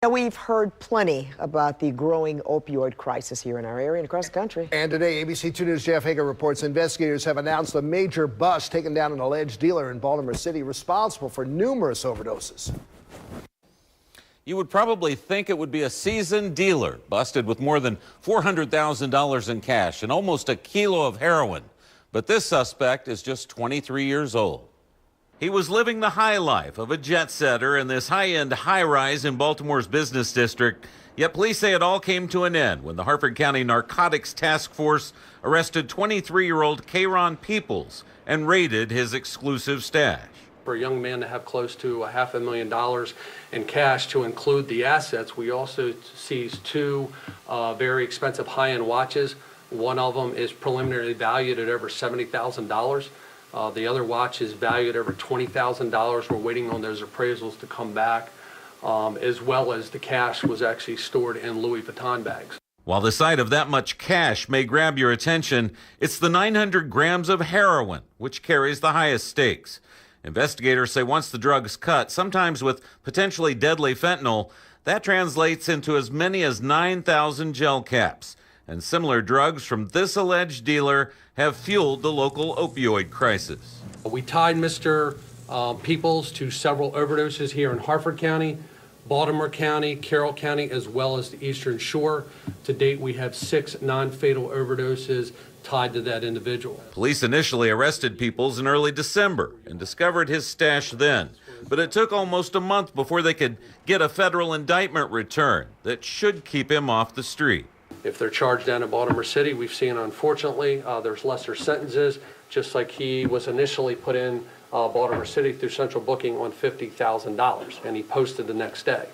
Now, we've heard plenty about the growing opioid crisis here in our area and across the country. And today, ABC 2 News' Jeff Hager reports investigators have announced a major bust taking down an alleged dealer in Baltimore City responsible for numerous overdoses. You would probably think it would be a seasoned dealer busted with more than $400,000 in cash and almost a kilo of heroin. But this suspect is just 23 years old. He was living the high life of a jet setter in this high-end high-rise in Baltimore's business district. Yet police say it all came to an end when the Harford County Narcotics Task Force arrested 23-year-old Karon Peoples and raided his exclusive stash. For a young man to have close to $500,000 in cash to include the assets, we also seized two very expensive high-end watches. One of them is preliminarily valued at over $70,000. The other watch is valued at over $20,000. We're waiting on those appraisals to come back, as well as the cash was actually stored in Louis Vuitton bags. While the sight of that much cash may grab your attention, it's the 900 grams of heroin, which carries the highest stakes. Investigators say once the drug's cut, sometimes with potentially deadly fentanyl, that translates into as many as 9,000 gel caps. And similar drugs from this alleged dealer have fueled the local opioid crisis. We tied Mr. Peoples to several overdoses here in Harford County, Baltimore County, Carroll County, as well as the Eastern Shore. To date, we have 6 non-fatal overdoses tied to that individual. Police initially arrested Peoples in early December and discovered his stash then. But it took almost a month before they could get a federal indictment returned that should keep him off the street. If they're charged down in Baltimore City, we've seen, unfortunately, there's lesser sentences, just like he was initially put in Baltimore City through central booking on $50,000, and he posted the next day.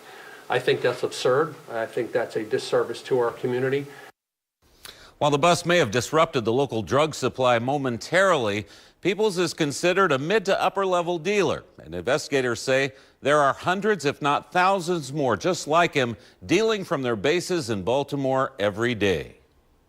I think that's absurd. I think that's a disservice to our community. While the bust may have disrupted the local drug supply momentarily, Peoples is considered a mid to upper level dealer, and investigators say there are hundreds, if not thousands more just like him, dealing from their bases in Baltimore every day.